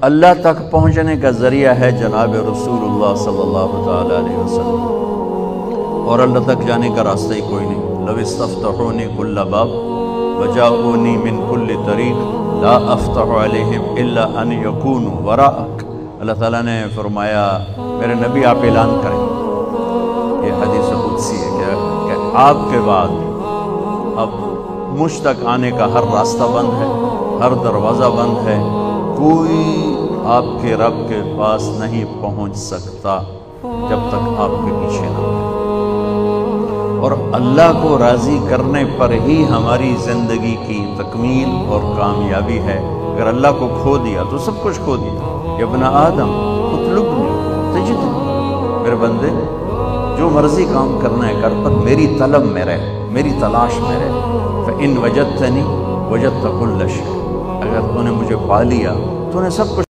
اللہ تک پہنچنے کا ذریعہ ہے جناب رسول اللہ صلی اللہ تعالی علیہ وسلم، اور اللہ تک جانے کا راستہ ہی کوئی نہیں۔ لو استفتحونی کل باب وجاؤنی من کل طریق لا افتح علیہم الا ان یکونوا وراءک۔ اللہ تعالیٰ نے فرمایا میرے نبی آپ اعلان کریں، یہ حدیث قدسی ہے کہ آپ کے بعد اب مجھ تک آنے کا ہر راستہ بند ہے، ہر دروازہ بند ہے، کوئی آپ کے رب کے پاس نہیں پہنچ سکتا جب تک آپ کے پیچھے نہ ہو۔ اور اللہ کو راضی کرنے پر ہی ہماری زندگی کی تکمیل اور کامیابی ہے۔ اگر اللہ کو کھو دیا تو سب کچھ کھو دیا۔ یا ابن آدم اطلبنی تجدنی، میرے بندے جو مرضی کام کرنا ہے کر، پر میری طلب میں رہ، میری تلاش میں رہ۔ فَإِن وَجَدْتَنِي وَجَدْتَ كُلَّ شَيْءٍ، اگر تو نے مجھے پا لیا تو نے سب کچھ